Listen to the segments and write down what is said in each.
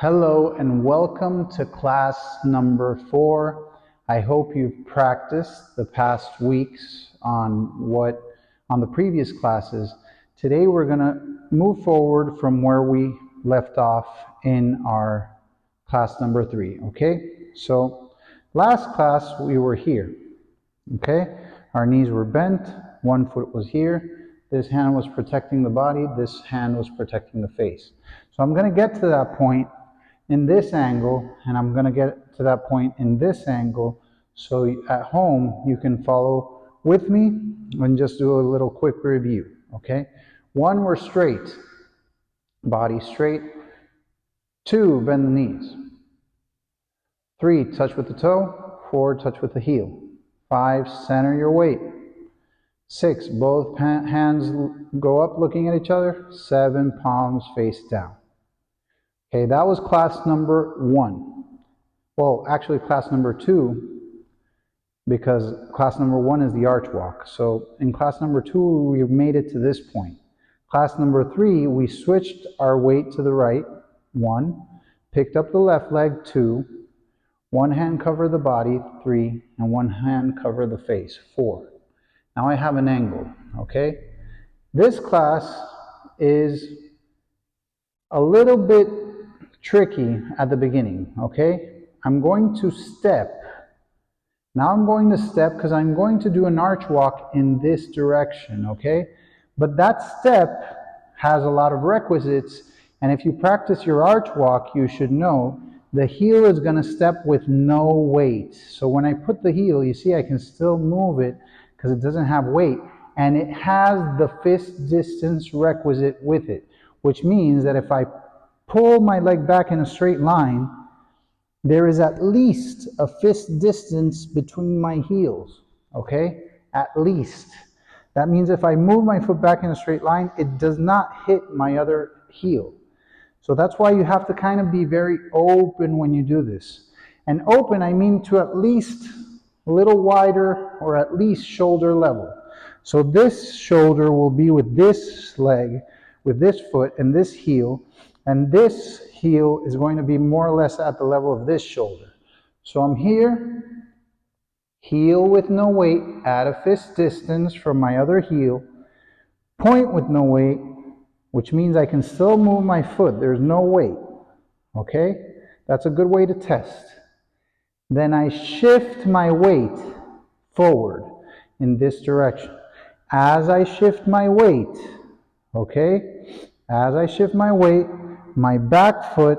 Hello and welcome to class number 4. I hope you've practiced the past weeks on the previous classes. Today we're going to move forward from where we left off in our class number 3, okay? So last class we were here, okay? Our knees were bent, one foot was here, this hand was protecting the body, this hand was protecting the face. So I'm going to get to that point in this angle, and I'm going to get to that point in this angle, so at home you can follow with me and just do a little quick review, okay? 1, we're straight, body straight. 2, bend the knees. 3, touch with the toe. 4, touch with the heel. 5, center your weight. 6, both hands go up looking at each other. 7, palms face down. Okay, that was class number 1. Well, actually class number 2, because class number 1 is the arch walk. So in class number 2, we've made it to this point. Class number 3, we switched our weight to the right, 1, picked up the left leg, 2, one hand cover the body, 3, and one hand cover the face, 4. Now I have an angle, okay? This class is a little bit tricky at the beginning, okay? I'm going to step. Now I'm going to step because I'm going to do an arch walk in this direction, okay? But that step has a lot of requisites, and if you practice your arch walk, you should know the heel is going to step with no weight. So when I put the heel, you see I can still move it because it doesn't have weight, and it has the fist distance requisite with it, which means that if I pull my leg back in a straight line, there is at least a fist distance between my heels, okay? At least. That means if I move my foot back in a straight line, it does not hit my other heel. So that's why you have to kind of be very open when you do this. And open, I mean to at least a little wider or at least shoulder level. So this shoulder will be with this leg, with this foot and this heel, and this heel is going to be more or less at the level of this shoulder. So I'm here, heel with no weight, at a fist distance from my other heel, point with no weight, which means I can still move my foot, there's no weight, okay? That's a good way to test. Then I shift my weight forward in this direction. As I shift my weight, okay? As I shift my weight, my back foot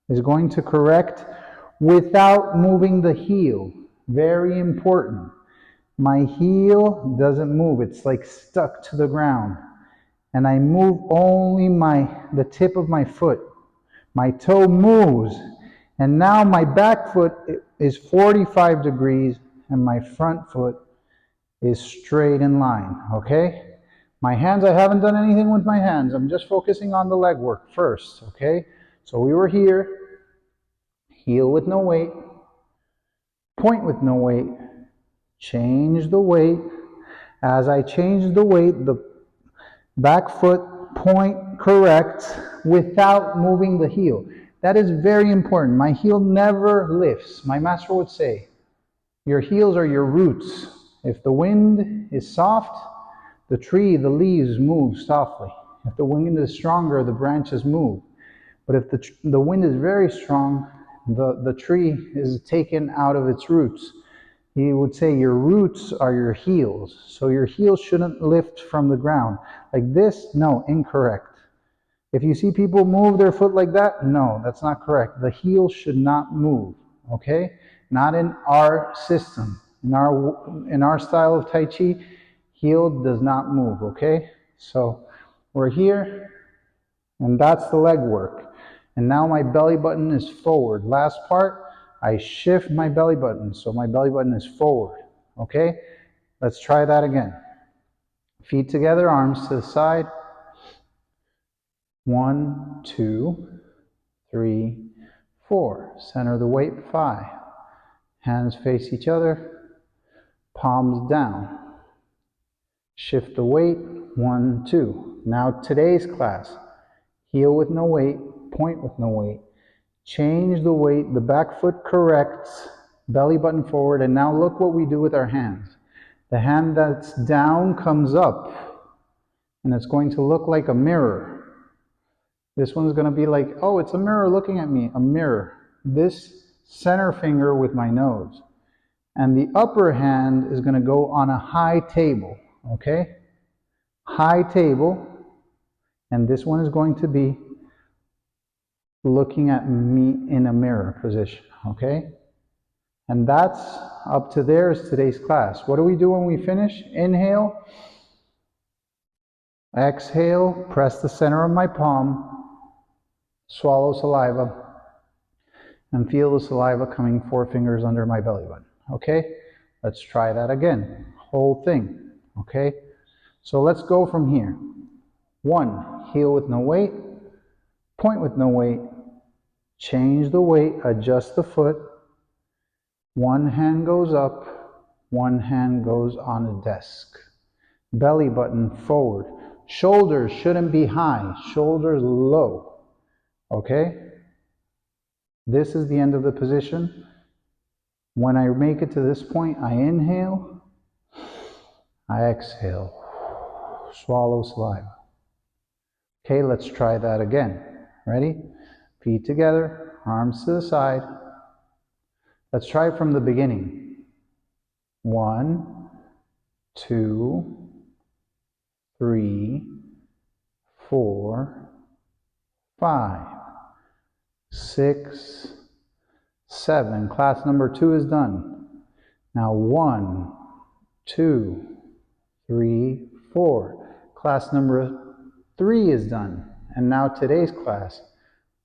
is going to correct without moving the heel. Very important. My heel doesn't move. It's like stuck to the ground. And I move only the tip of my foot. My toe moves. And now my back foot is 45 degrees and my front foot is straight in line, okay? My hands, I haven't done anything with my hands. I'm just focusing on the leg work first, okay? So we were here, heel with no weight, point with no weight, change the weight. As I change the weight, the back foot point correct without moving the heel. That is very important. My heel never lifts. My master would say, your heels are your roots. If the wind is soft, the tree, the leaves move softly. If the wind is stronger, the branches move. But if the wind is very strong, the tree is taken out of its roots. He would say your roots are your heels. So your heels shouldn't lift from the ground. Like this, no, incorrect. If you see people move their foot like that, no, that's not correct. The heel should not move, okay? Not in our system. In our style of Tai Chi, heel does not move, okay? So we're here, and that's the leg work. And now my belly button is forward. Last part, I shift my belly button, so my belly button is forward, okay? Let's try that again. Feet together, arms to the side. 1, 2, 3, 4. Center the weight, 5. Hands face each other, palms down. Shift the weight, 1, 2. Now today's class, heel with no weight, point with no weight. Change the weight, the back foot corrects, belly button forward, and now look what we do with our hands. The hand that's down comes up, and it's going to look like a mirror. This one's going to be like, oh, it's a mirror looking at me, a mirror. This center finger with my nose. And the upper hand is going to go on a high table, okay? High table, and this one is going to be looking at me in a mirror position, okay? And that's up to there is today's class. What do we do when we finish? Inhale, exhale, press the center of my palm, swallow saliva, and feel the saliva coming 4 fingers under my belly button, okay? Let's try that again, whole thing, okay? So let's go from here. 1, heel with no weight, point with no weight, change the weight, adjust the foot. 1 hand goes up, 1 hand goes on a desk. Belly button forward. Shoulders shouldn't be high, shoulders low. Okay? This is the end of the position. When I make it to this point, I inhale, I exhale, swallow saliva. Okay, let's try that again. Ready? Feet together, arms to the side. Let's try it from the beginning. 1, 2, 3, 4, 5, 6, 7. Class number 2 is done. Now 1, 2, 3, 4. Class number 3 is done. And now today's class.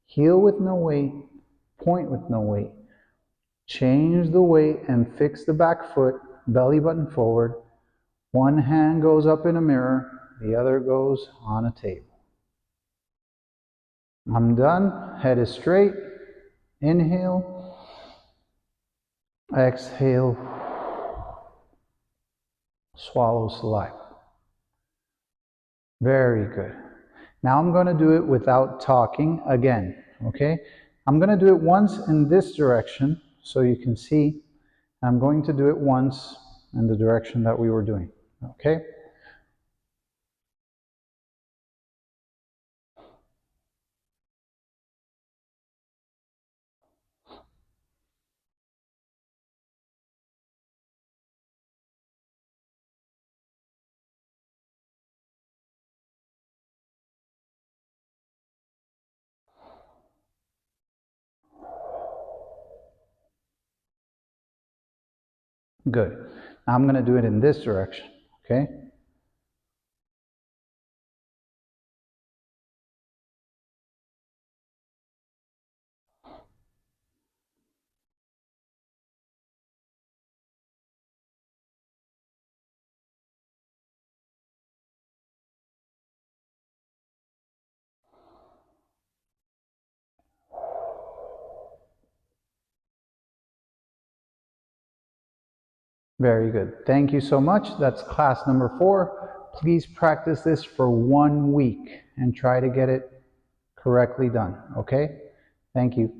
Heel with no weight, point with no weight. Change the weight and fix the back foot, belly button forward. 1 hand goes up in a mirror, the other goes on a table. I'm done. Head is straight. Inhale. Exhale. Swallow saliva. Very good. Now I'm going to do it without talking again, okay? I'm going to do it once in this direction so you can see. I'm going to do it once in the direction that we were doing, okay? Good. Now I'm going to do it in this direction, okay? Very good. Thank you so much. That's class number 4. Please practice this for 1 week and try to get it correctly done, okay? Thank you.